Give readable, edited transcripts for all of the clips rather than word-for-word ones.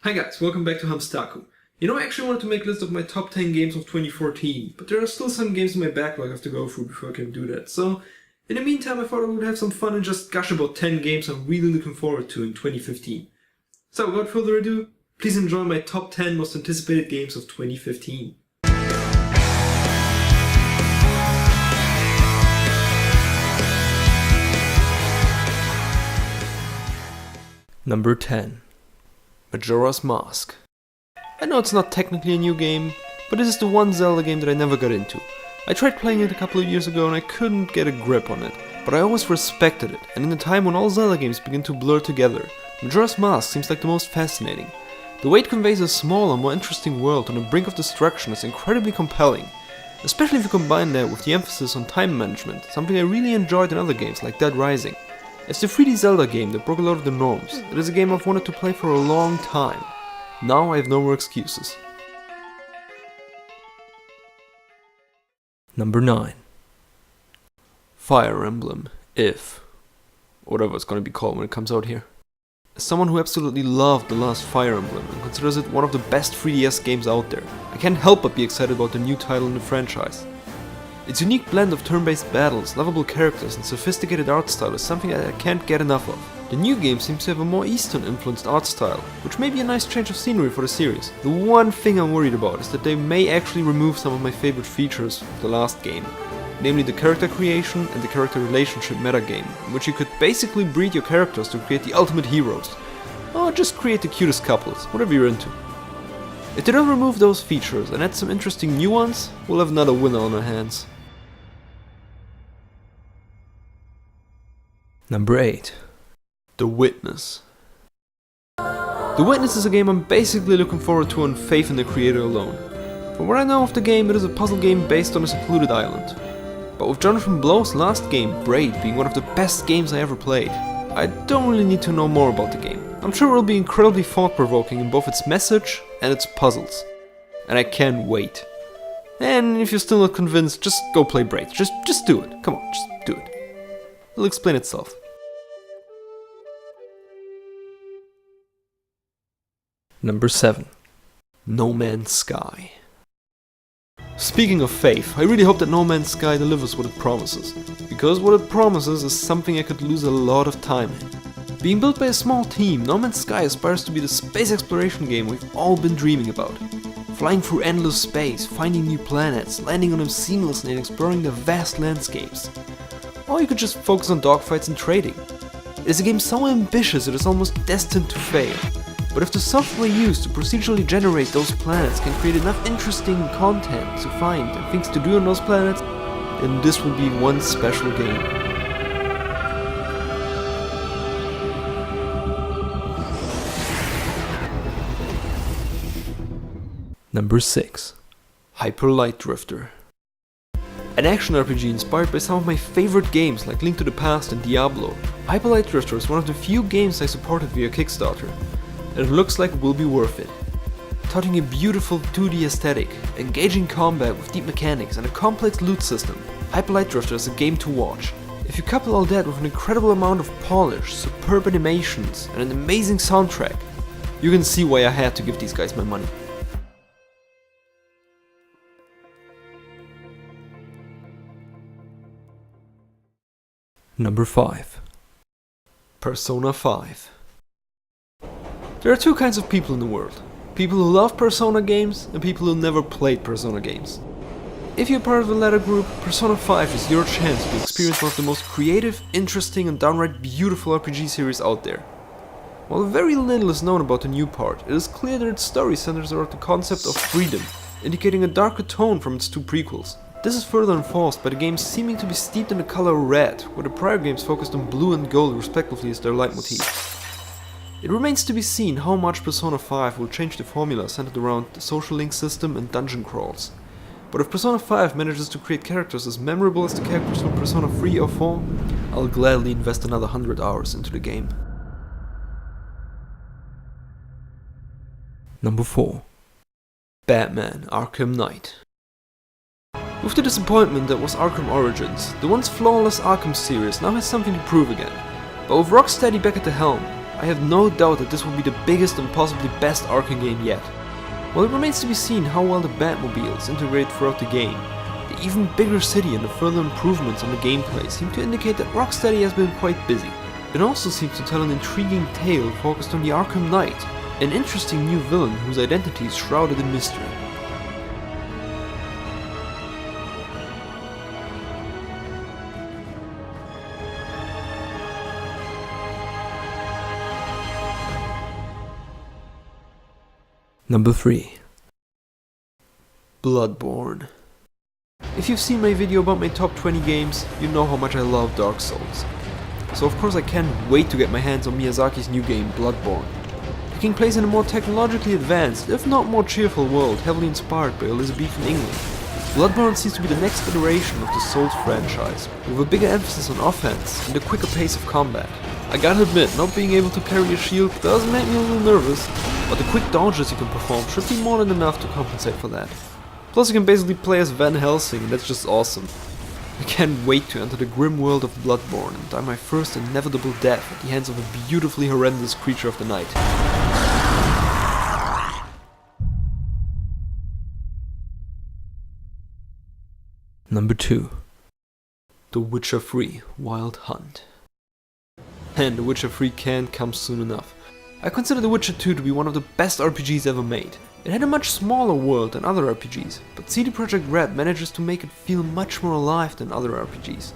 Hi guys, welcome back to Hamstaku. I actually wanted to make a list of my top 10 games of 2014, but there are still some games in my backlog I have to go through before I can do that. So, in the meantime, I thought I would have some fun and just gush about 10 games I'm really looking forward to in 2015. So, without further ado, please enjoy my top 10 most anticipated games of 2015. Number 10. Majora's Mask. I know it's not technically a new game, but it is the one Zelda game that I never got into. I tried playing it a couple of years ago and I couldn't get a grip on it, but I always respected it, and in a time when all Zelda games begin to blur together, Majora's Mask seems like the most fascinating. The way it conveys a smaller, more interesting world on the brink of destruction is incredibly compelling, especially if you combine that with the emphasis on time management, something I really enjoyed in other games like Dead Rising. It's the 3D Zelda game that broke a lot of the norms. It is a game I've wanted to play for a long time. Now I have no more excuses. Number 9. Fire Emblem, If. Whatever it's gonna be called when it comes out here. As someone who absolutely loved the last Fire Emblem and considers it one of the best 3DS games out there, I can't help but be excited about the new title in the franchise. Its unique blend of turn-based battles, lovable characters and sophisticated art style is something that I can't get enough of. The new game seems to have a more Eastern-influenced art style, which may be a nice change of scenery for the series. The one thing I'm worried about is that they may actually remove some of my favorite features of the last game, namely the character creation and the character relationship metagame, in which you could basically breed your characters to create the ultimate heroes, or just create the cutest couples, whatever you're into. If they don't remove those features and add some interesting new ones, we'll have another winner on our hands. Number 8. The Witness. The Witness is a game I'm basically looking forward to on faith in the creator alone. From what I know of the game, it is a puzzle game based on a secluded island. But with Jonathan Blow's last game, Braid, being one of the best games I ever played, I don't really need to know more about the game. I'm sure it will be incredibly thought-provoking in both its message and its puzzles. And I can't wait. And if you're still not convinced, just go play Braid. Just do it. Come on, just do it. It'll explain itself. Number 7. No Man's Sky. Speaking of faith, I really hope that No Man's Sky delivers what it promises, because what it promises is something I could lose a lot of time in. Being built by a small team, No Man's Sky aspires to be the space exploration game we've all been dreaming about. Flying through endless space, finding new planets, landing on them seamlessly and exploring the vast landscapes. Or you could just focus on dogfights and trading. It is a game so ambitious it is almost destined to fail. But if the software used to procedurally generate those planets can create enough interesting content to find and things to do on those planets, then this will be one special game. Number 6. Hyper Light Drifter. An action RPG inspired by some of my favorite games like Link to the Past and Diablo, Hyper Light Drifter is one of the few games I supported via Kickstarter, and it looks like it will be worth it. Touting a beautiful 2D aesthetic, engaging combat with deep mechanics and a complex loot system, Hyper Light Drifter is a game to watch. If you couple all that with an incredible amount of polish, superb animations and an amazing soundtrack, you can see why I had to give these guys my money. Number 5. Persona 5. There are two kinds of people in the world. People who love Persona games and people who never played Persona games. If you're part of the latter group, Persona 5 is your chance to experience one of the most creative, interesting and downright beautiful RPG series out there. While very little is known about the new part, it is clear that its story centers around the concept of freedom, indicating a darker tone from its two prequels. This is further enforced by the game seeming to be steeped in the color red, where the prior games focused on blue and gold respectively as their leitmotif. It remains to be seen how much Persona 5 will change the formula centered around the social link system and dungeon crawls. But if Persona 5 manages to create characters as memorable as the characters from Persona 3 or 4, I'll gladly invest another 100 hours into the game. Number 4. Batman: Arkham Knight. With the disappointment that was Arkham Origins, the once flawless Arkham series now has something to prove again. But with Rocksteady back at the helm, I have no doubt that this will be the biggest and possibly best Arkham game yet. While it remains to be seen how well the Batmobiles integrate throughout the game, the even bigger city and the further improvements on the gameplay seem to indicate that Rocksteady has been quite busy. It also seems to tell an intriguing tale focused on the Arkham Knight, an interesting new villain whose identity is shrouded in mystery. Number 3. Bloodborne. If you've seen my video about my top 20 games, you know how much I love Dark Souls. So of course I can't wait to get my hands on Miyazaki's new game, Bloodborne. Taking place in a more technologically advanced, if not more cheerful world, heavily inspired by Elizabethan England. Bloodborne seems to be the next iteration of the Souls franchise, with a bigger emphasis on offense and a quicker pace of combat. I gotta admit, not being able to carry a shield does make me a little nervous, but the quick dodges you can perform should be more than enough to compensate for that. Plus you can basically play as Van Helsing, and that's just awesome. I can't wait to enter the grim world of Bloodborne and die my first inevitable death at the hands of a beautifully horrendous creature of the night. Number 2. The Witcher 3 Wild Hunt. And The Witcher 3 can't come soon enough. I consider The Witcher 2 to be one of the best RPGs ever made. It had a much smaller world than other RPGs, but CD Projekt Red manages to make it feel much more alive than other RPGs.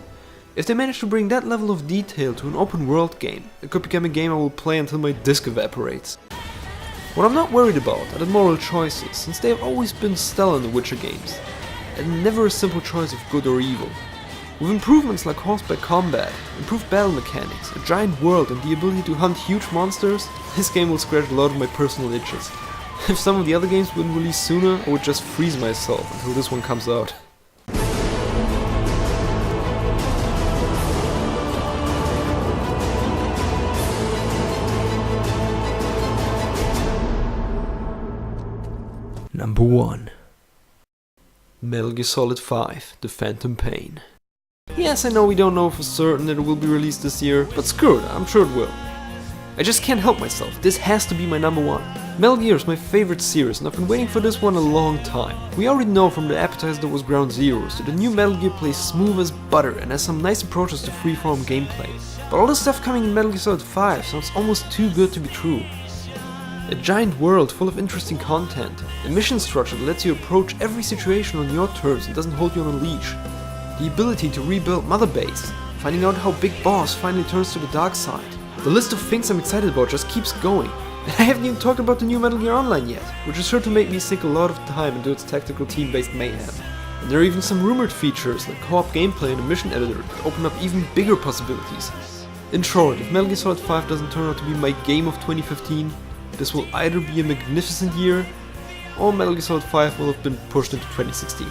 If they manage to bring that level of detail to an open world game, it could become a game I will play until my disc evaporates. What I'm not worried about are the moral choices, since they have always been stellar in the Witcher games, and never a simple choice of good or evil. With improvements like horseback combat, improved battle mechanics, a giant world and the ability to hunt huge monsters, this game will scratch a lot of my personal itches. If some of the other games wouldn't release sooner, I would just freeze myself until this one comes out. Number 1. Metal Gear Solid 5: The Phantom Pain. Yes, I know we don't know for certain that it will be released this year, but screw it, I'm sure it will. I just can't help myself, this has to be my number 1. Metal Gear is my favorite series and I've been waiting for this one a long time. We already know from the appetizer that was Ground Zeroes that the new Metal Gear plays smooth as butter and has some nice approaches to freeform gameplay. But all the stuff coming in Metal Gear Solid 5 sounds almost too good to be true. A giant world full of interesting content, a mission structure that lets you approach every situation on your terms and doesn't hold you on a leash. The ability to rebuild Mother Base, finding out how Big Boss finally turns to the dark side. The list of things I'm excited about just keeps going. And I haven't even talked about the new Metal Gear Online yet, which is sure to make me sink a lot of time into its tactical team-based mayhem. And there are even some rumored features like co-op gameplay and a mission editor that open up even bigger possibilities. In short, if Metal Gear Solid 5 doesn't turn out to be my game of 2015, this will either be a magnificent year, or Metal Gear Solid 5 will have been pushed into 2016.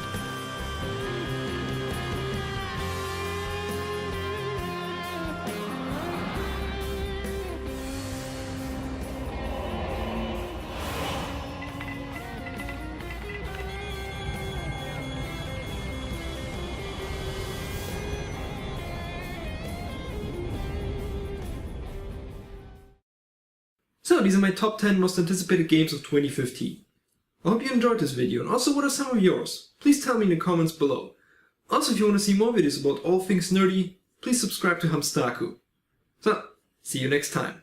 So these are my top 10 most anticipated games of 2015. I hope you enjoyed this video, and also what are some of yours? Please tell me in the comments below. Also, if you want to see more videos about all things nerdy, please subscribe to Hamstaku. So, see you next time.